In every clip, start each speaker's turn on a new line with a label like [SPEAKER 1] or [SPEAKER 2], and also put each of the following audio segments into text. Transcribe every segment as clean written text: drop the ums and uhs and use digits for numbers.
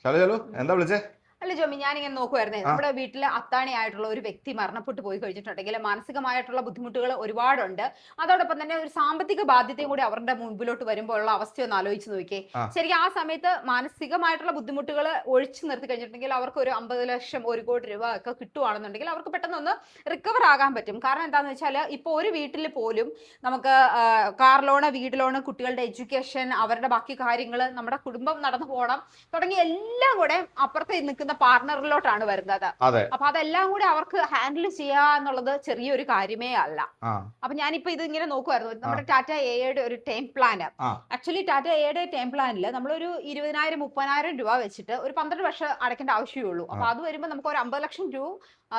[SPEAKER 1] ചലോ ചലോ, എന്താ വിളിച്ചേ?
[SPEAKER 2] അല്ല ജോമി, ഞാനിങ്ങനെ നോക്കുമായിരുന്നേ,
[SPEAKER 1] ആ
[SPEAKER 2] നമ്മുടെ വീട്ടിൽ അത്താണിയായിട്ടുള്ള ഒരു വ്യക്തി മരണപ്പെട്ടു പോയി കഴിഞ്ഞിട്ടുണ്ടെങ്കിൽ മാനസികമായിട്ടുള്ള ബുദ്ധിമുട്ടുകൾ ഒരുപാടുണ്ട്. അതോടൊപ്പം തന്നെ ഒരു സാമ്പത്തിക ബാധ്യതയും കൂടി അവരുടെ മുൻപിലോട്ട് വരുമ്പോൾ ഉള്ള അവസ്ഥയൊന്ന് ആലോചിച്ച് നോക്കിയേ.
[SPEAKER 1] ആ
[SPEAKER 2] ശരിക്കും ആ സമയത്ത് മാനസികമായിട്ടുള്ള ബുദ്ധിമുട്ടുകൾ ഒഴിച്ചു നിർത്തി കഴിഞ്ഞിട്ടുണ്ടെങ്കിൽ അവർക്ക് ഒരു 50 ലക്ഷം 1 കോടി രൂപ ഒക്കെ കിട്ടുവാണെന്നുണ്ടെങ്കിൽ അവർക്ക് പെട്ടെന്നൊന്ന് റിക്കവർ ആകാൻ പറ്റും. കാരണം എന്താണെന്ന് വെച്ചാൽ ഇപ്പോൾ ഒരു വീട്ടിൽ പോലും നമുക്ക് കാർ ലോണ്, വീട് ലോണ്, കുട്ടികളുടെ എഡ്യൂക്കേഷൻ, അവരുടെ ബാക്കി കാര്യങ്ങൾ, നമ്മുടെ കുടുംബം നടന്നു പോകണം തുടങ്ങി എല്ലാം കൂടെ അപ്പുറത്ത് നിൽക്കുന്ന പാർട്ണറിലോട്ടാണ് വരുന്നത്.
[SPEAKER 1] അതെ.
[SPEAKER 2] അപ്പൊ അതെല്ലാം കൂടി അവർക്ക് ഹാൻഡിൽ ചെയ്യുക എന്നുള്ളത് ചെറിയൊരു കാര്യമേ അല്ല.
[SPEAKER 1] ആ
[SPEAKER 2] അപ്പൊ ഞാനിപ്പോ ഇത് ഇങ്ങനെ നോക്കുമായിരുന്നു,
[SPEAKER 1] ആ
[SPEAKER 2] നമ്മുടെ ടാറ്റ എയുടെ ഒരു ടൈം പ്ലാൻ.
[SPEAKER 1] ആ
[SPEAKER 2] ആക്ച്വലി ടാറ്റ എയുടെ ടൈം പ്ലാനിൽ നമ്മളൊരു 20,000-30,000 രൂപ വെച്ചിട്ട് ഒരു 12 വർഷം അടയ്ക്കേണ്ട ആവശ്യമേ ഉള്ളൂ.
[SPEAKER 1] ആ
[SPEAKER 2] അപ്പൊ അത് വരുമ്പോൾ നമുക്ക് ഒരു 50 ലക്ഷം രൂപ,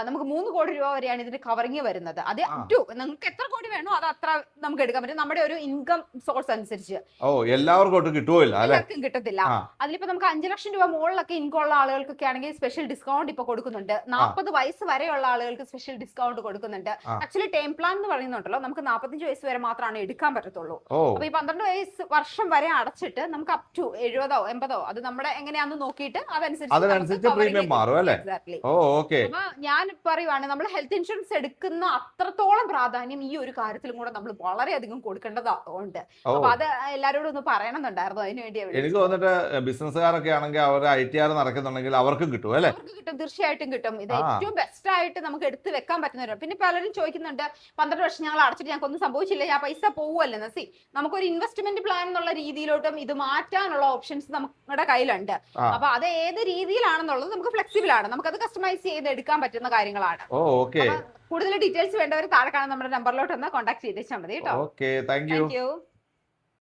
[SPEAKER 2] നമുക്ക് 3 കോടി രൂപ വരെയാണ് ഇതിന്റെ കവറിങ് വരുന്നത്. അത്
[SPEAKER 1] ആ
[SPEAKER 2] ടു നിങ്ങൾക്ക് എത്ര കോടി വേണോ അത് അത്ര നമുക്ക് എടുക്കാൻ പറ്റും, നമ്മുടെ ഒരു ഇൻകം സോഴ്സ് അനുസരിച്ച്.
[SPEAKER 1] ഓ, എല്ലാവർക്കും ഒട്ടും കിട്ടുമില്ല അല്ലെ?
[SPEAKER 2] എല്ലാവർക്കും കിട്ടത്തില്ല.
[SPEAKER 1] ആ
[SPEAKER 2] അതിലിപ്പോ നമുക്ക് 5 ലക്ഷം രൂപ മുകളിലൊക്കെ ഇൻകം ഉള്ള ആളുകൾക്കൊക്കെ ആണെങ്കിൽ സ്പെഷ്യൽ ഡിസ്കൗണ്ട് ഇപ്പൊ കൊടുക്കുന്നുണ്ട്.
[SPEAKER 1] ആ
[SPEAKER 2] 40 വയസ്സ് വരെയുള്ള ആളുകൾക്ക് സ്പെഷ്യൽ ഡിസ്കൗണ്ട് കൊടുക്കുന്നുണ്ട്.
[SPEAKER 1] ആ
[SPEAKER 2] ആക്ച്വലി ടൈം പ്ലാൻ എന്ന് പറയുന്നുണ്ടല്ലോ, നമുക്ക് 45 വയസ്സ് വരെ മാത്രമാണ് എടുക്കാൻ പറ്റത്തുള്ളൂ.
[SPEAKER 1] ഓ
[SPEAKER 2] അപ്പൊ ഈ 12 വർഷം വരെ അടച്ചിട്ട് നമുക്ക് അപ് ടു 70-80, അത് നമ്മുടെ എങ്ങനെയാന്ന് നോക്കിയിട്ട്
[SPEAKER 1] അതിനനുസരിച്ച് പ്രീമിയം മാറും അല്ലേ?
[SPEAKER 2] എക്സാക്ട്ലി.
[SPEAKER 1] ഓ ഓക്കെ.
[SPEAKER 2] അപ്പൊ ഞാൻ പറയുവാണ്, നമ്മൾ ഹെൽത്ത് ഇൻഷുറൻസ് എടുക്കുന്ന അത്രത്തോളം പ്രാധാന്യം ഈ ഒരു കാര്യത്തിലും കൂടെ നമ്മൾ വളരെയധികം കൊടുക്കേണ്ടതുണ്ട്.
[SPEAKER 1] ഓ,
[SPEAKER 2] അപ്പൊ അത് എല്ലാരോടും ഒന്ന് പറയണമെന്നുണ്ടായിരുന്നു, അതിനു വേണ്ടിയാ
[SPEAKER 1] എനിക്ക്
[SPEAKER 2] വിളിച്ചത്.
[SPEAKER 1] തോന്നിട്ട് ബിസിനസ്സുകാരൊക്കെ ആണെങ്കിൽ അവർ ITR നടക്കുന്നുണ്ടെങ്കിൽ അവർക്കും കിട്ടും അല്ലേ?
[SPEAKER 2] അവർക്ക് കിട്ടും, തീർച്ചയായിട്ടും കിട്ടും. ഇത്
[SPEAKER 1] ആ
[SPEAKER 2] ഏറ്റവും ബെസ്റ്റ് ആയിട്ട് നമുക്ക് എടുത്ത് വെക്കാൻ പറ്റുന്നവരാണ്. പിന്നെ പലരും ചോദിക്കുന്നുണ്ട്, 12 വർഷം ഞങ്ങൾ അടച്ചിട്ട് ഞങ്ങൾക്ക് ഒന്നും സംഭവിച്ചില്ല, ആ പൈസ പോവുമല്ലെന്ന്. നമുക്കൊരു ഇൻവെസ്റ്റ്മെന്റ് പ്ലാൻ എന്നുള്ള രീതിയിലോട്ടും ഇത് മാറ്റാനുള്ള ഓപ്ഷൻസ് നമ്മുടെ കയ്യിലുണ്ട്.
[SPEAKER 1] ആ
[SPEAKER 2] അപ്പൊ അത് ഏത് രീതിയിലാണെന്നുള്ളത് നമുക്ക് ഫ്ലെക്സിബിൾ ആണ്, നമുക്കത് കസ്റ്റമൈസ് ചെയ്ത് എടുക്കാൻ പറ്റുന്ന കാര്യങ്ങളാണ്.
[SPEAKER 1] ഓ ഓക്കെ.
[SPEAKER 2] അപ്പൊ കൂടുതൽ ഡീറ്റെയിൽസ് വേണ്ടവർ താഴെ കാണുന്ന നമ്മുടെ നമ്പറിലോട്ട് ഒന്ന് കോൺടാക്ട് ചെയ്തേച്ചാൽ മതി കേട്ടോ.
[SPEAKER 1] Okay, thank you.
[SPEAKER 2] Thank you.